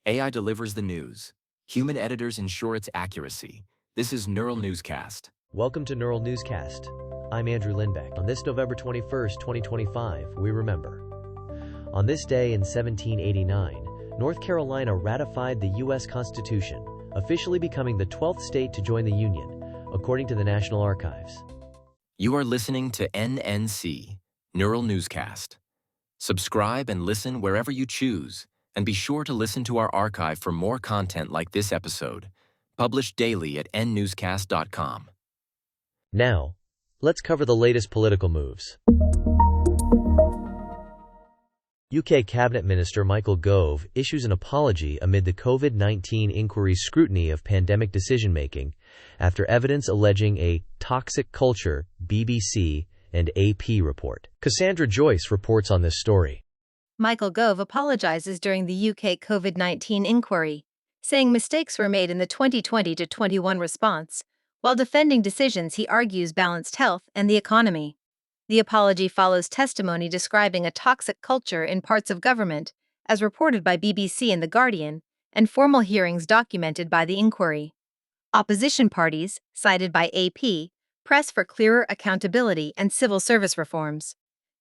AI delivers the news. Human editors ensure its accuracy. This is Neural Newscast. Welcome to Neural Newscast. I'm Andrew Lindbeck. On this November 21st, 2025, we remember. On this day in 1789, North Carolina ratified the U.S. Constitution, officially becoming the 12th state to join the Union, according to the National Archives. You are listening to NNC, Neural Newscast. Subscribe and listen wherever you choose, and be sure to listen to our archive for more content like this episode, published daily at nnewscast.com. Now, let's cover the latest political moves. UK Cabinet Minister Michael Gove issues an apology amid the COVID-19 inquiry's scrutiny of pandemic decision-making after evidence alleging a toxic culture, BBC and AP report. Cassandra Joyce reports on this story. Michael Gove apologises during the UK COVID-19 inquiry, saying mistakes were made in the 2020-21 response, while defending decisions he argues balanced health and the economy. The apology follows testimony describing a toxic culture in parts of government, as reported by BBC and The Guardian, and formal hearings documented by the inquiry. Opposition parties, cited by AP, press for clearer accountability and civil service reforms.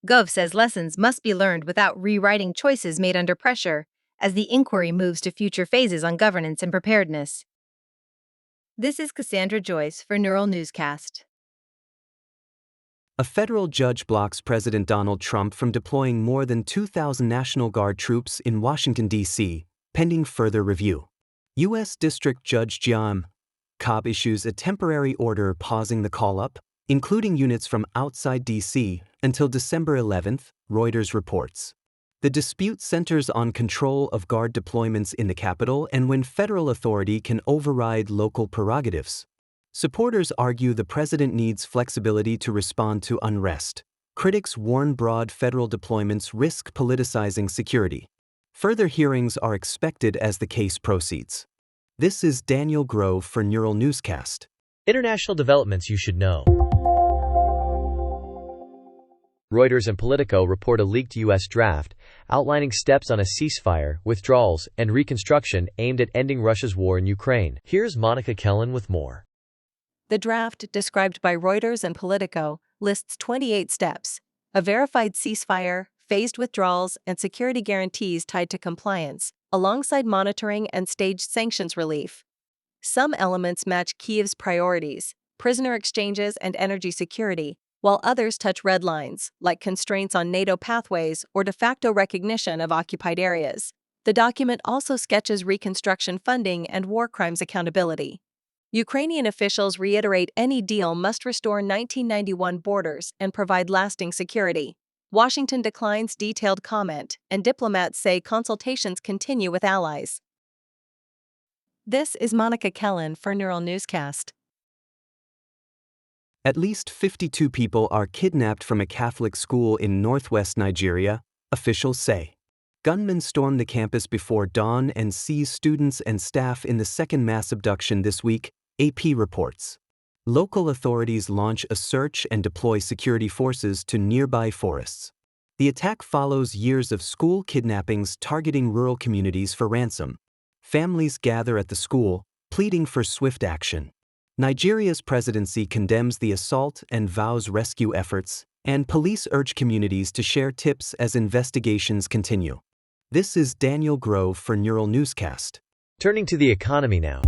Gove says lessons must be learned without rewriting choices made under pressure, as the inquiry moves to future phases on governance and preparedness. This is Cassandra Joyce for Neural Newscast. A federal judge blocks President Donald Trump from deploying more than 2,000 National Guard troops in Washington, D.C., pending further review. U.S. District Judge John Cobb issues a temporary order pausing the call-up, including units from outside D.C., until December 11th, Reuters reports. The dispute centers on control of Guard deployments in the Capitol and when federal authority can override local prerogatives. Supporters argue the president needs flexibility to respond to unrest. Critics warn broad federal deployments risk politicizing security. Further hearings are expected as the case proceeds. This is Daniel Gove for Neural Newscast. International developments you should know. Reuters and Politico report a leaked U.S. draft outlining steps on a ceasefire, withdrawals, and reconstruction aimed at ending Russia's war in Ukraine. Here's Monica Kellen with more. The draft, described by Reuters and Politico, lists 28 steps: a verified ceasefire, phased withdrawals, and security guarantees tied to compliance, alongside monitoring and staged sanctions relief. Some elements match Kyiv's priorities, prisoner exchanges and energy security, while others touch red lines, like constraints on NATO pathways or de facto recognition of occupied areas. The document also sketches reconstruction funding and war crimes accountability. Ukrainian officials reiterate any deal must restore 1991 borders and provide lasting security. Washington declines detailed comment, and diplomats say consultations continue with allies. This is Monica Kellen for Neural Newscast. At least 52 people are kidnapped from a Catholic school in northwest Nigeria, officials say. Gunmen stormed the campus before dawn and seized students and staff in the second mass abduction this week, AP reports. Local authorities launch a search and deploy security forces to nearby forests. The attack follows years of school kidnappings targeting rural communities for ransom. Families gather at the school, pleading for swift action. Nigeria's presidency condemns the assault and vows rescue efforts, and police urge communities to share tips as investigations continue. This is Daniel Gove for Neural Newscast. Turning to the economy now.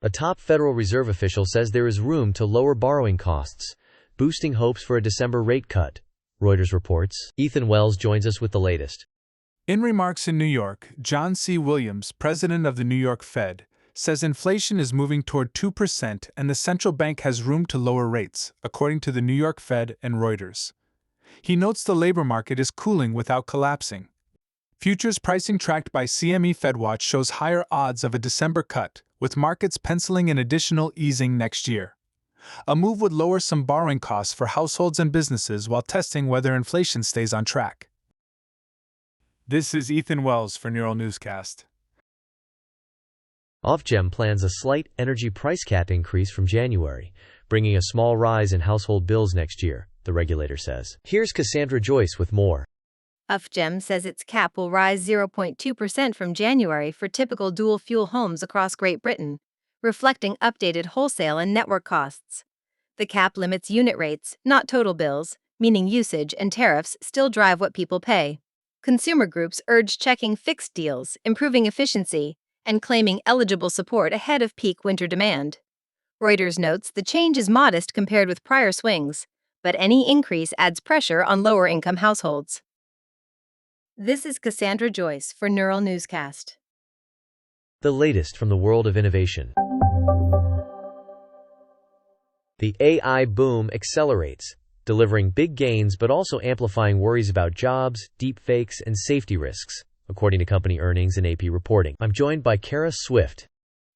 A top Federal Reserve official says there is room to lower borrowing costs, boosting hopes for a December rate cut. Reuters reports. Ethan Wells joins us with the latest. In remarks in New York, John C. Williams, president of the New York Fed, says inflation is moving toward 2% and the central bank has room to lower rates, according to the New York Fed and Reuters. He notes the labor market is cooling without collapsing. Futures pricing tracked by CME FedWatch shows higher odds of a December cut, with markets penciling in additional easing next year. A move would lower some borrowing costs for households and businesses while testing whether inflation stays on track. This is Ethan Wells for Neural Newscast. Ofgem plans a slight energy price cap increase from January, bringing a small rise in household bills next year, the regulator says. Here's Cassandra Joyce with more. Ofgem says its cap will rise 0.2% from January for typical dual-fuel homes across Great Britain, reflecting updated wholesale and network costs. The cap limits unit rates, not total bills, meaning usage and tariffs still drive what people pay. Consumer groups urge checking fixed deals, improving efficiency, and claiming eligible support ahead of peak winter demand. Reuters notes the change is modest compared with prior swings, but any increase adds pressure on lower-income households. This is Cassandra Joyce for Neural Newscast. The latest from the world of innovation. The AI boom accelerates, delivering big gains but also amplifying worries about jobs, deepfakes, and safety risks, according to company earnings and AP reporting. I'm joined by Kara Swift.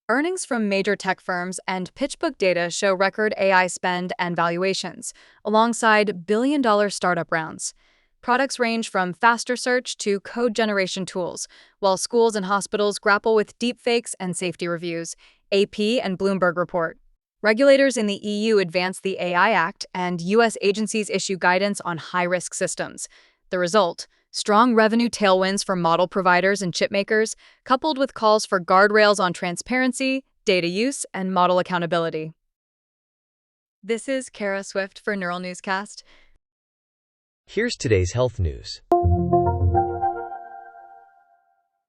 Earnings from major tech firms and PitchBook data show record AI spend and valuations, alongside billion-dollar startup rounds. Products range from faster search to code generation tools, while schools and hospitals grapple with deepfakes and safety reviews, AP and Bloomberg report. Regulators in the EU advance the AI Act, and U.S. agencies issue guidance on high-risk systems. The result: strong revenue tailwinds for model providers and chipmakers, coupled with calls for guardrails on transparency, data use, and model accountability. This is Kara Swift for Neural Newscast. Here's today's health news.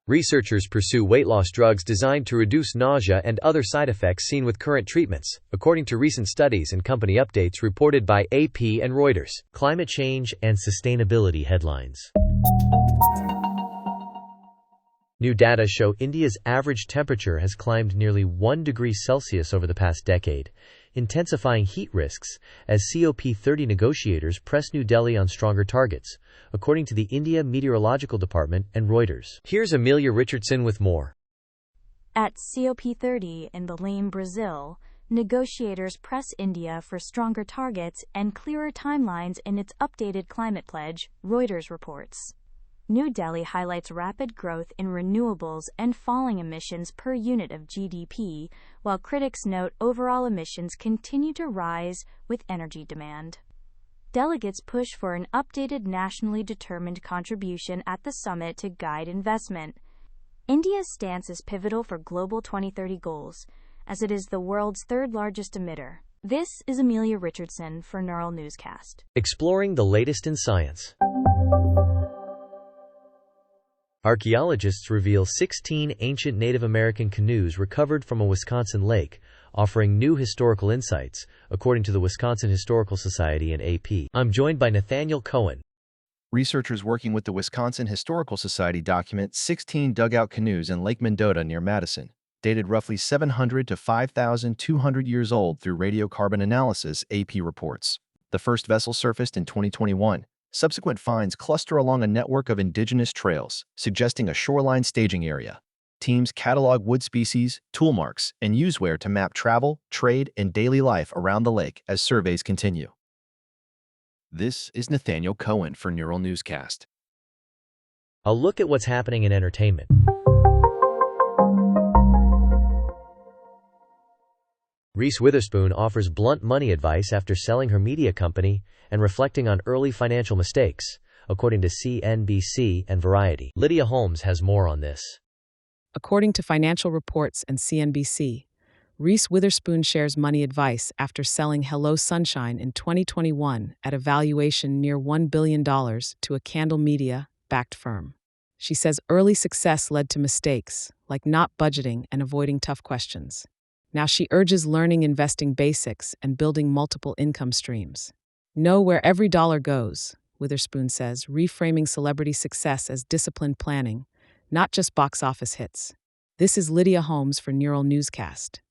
Researchers pursue weight loss drugs designed to reduce nausea and other side effects seen with current treatments, according to recent studies and company updates reported by AP and Reuters. Climate change and sustainability headlines. New data show India's average temperature has climbed nearly 1 degree Celsius over the past decade, intensifying heat risks as COP30 negotiators press New Delhi on stronger targets, according to the India Meteorological Department and Reuters. Here's Amelia Richardson with more. At COP30 in Belém, Brazil, negotiators press India for stronger targets and clearer timelines in its updated climate pledge, Reuters reports. New Delhi highlights rapid growth in renewables and falling emissions per unit of GDP, while critics note overall emissions continue to rise with energy demand. Delegates push for an updated nationally determined contribution at the summit to guide investment. India's stance is pivotal for global 2030 goals, as it is the world's third-largest emitter. This is Amelia Richardson for Neural Newscast. Exploring the latest in science. Archaeologists reveal 16 ancient Native American canoes recovered from a Wisconsin lake, offering new historical insights, according to the Wisconsin Historical Society and AP. I'm joined by Nathaniel Cohen. Researchers working with the Wisconsin Historical Society document 16 dugout canoes in Lake Mendota near Madison, dated roughly 700 to 5,200 years old through radiocarbon analysis, AP reports. The first vessel surfaced in 2021. Subsequent finds cluster along a network of indigenous trails, suggesting a shoreline staging area. Teams catalog wood species, tool marks, and useware to map travel, trade, and daily life around the lake as surveys continue. This is Nathaniel Cohen for Neural Newscast. A look at what's happening in entertainment. Reese Witherspoon offers blunt money advice after selling her media company and reflecting on early financial mistakes, according to CNBC and Variety. Lydia Holmes has more on this. According to financial reports and CNBC, Reese Witherspoon shares money advice after selling Hello Sunshine in 2021 at a valuation near $1 billion to a Candle Media-backed firm. She says early success led to mistakes, like not budgeting and avoiding tough questions. Now she urges learning investing basics and building multiple income streams. Know where every dollar goes, Witherspoon says, reframing celebrity success as disciplined planning, not just box office hits. This is Lydia Holmes for Neural Newscast.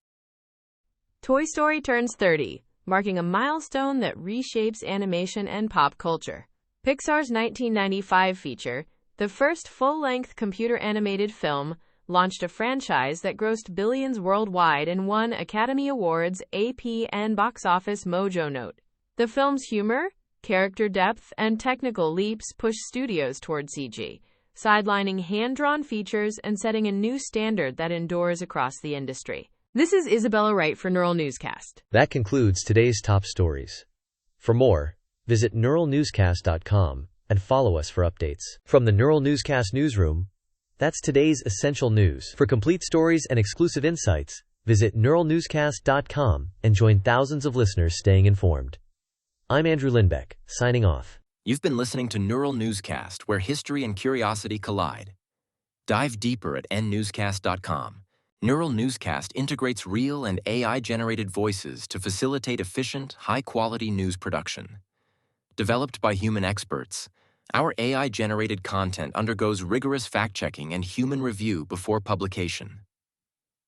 Toy Story turns 30, marking a milestone that reshapes animation and pop culture. Pixar's 1995 feature, the first full-length computer-animated film, launched a franchise that grossed billions worldwide and won Academy Awards, AP, and Box Office Mojo note. The film's humor, character depth, and technical leaps push studios toward CG, sidelining hand-drawn features and setting a new standard that endures across the industry. This is Isabella Wright for Neural Newscast. That concludes today's top stories. For more, visit neuralnewscast.com and follow us for updates. From the Neural Newscast newsroom, that's today's essential news. For complete stories and exclusive insights, visit neuralnewscast.com and join thousands of listeners staying informed. I'm Andrew Lindbeck, signing off. You've been listening to Neural Newscast, where history and curiosity collide. Dive deeper at nnewscast.com. Neural Newscast integrates real and AI-generated voices to facilitate efficient, high-quality news production. Developed by human experts, our AI-generated content undergoes rigorous fact-checking and human review before publication.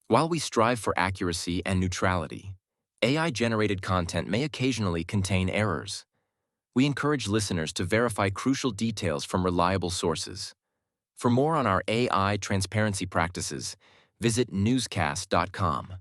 While we strive for accuracy and neutrality, AI-generated content may occasionally contain errors. We encourage listeners to verify crucial details from reliable sources. For more on our AI transparency practices, visit newscast.com.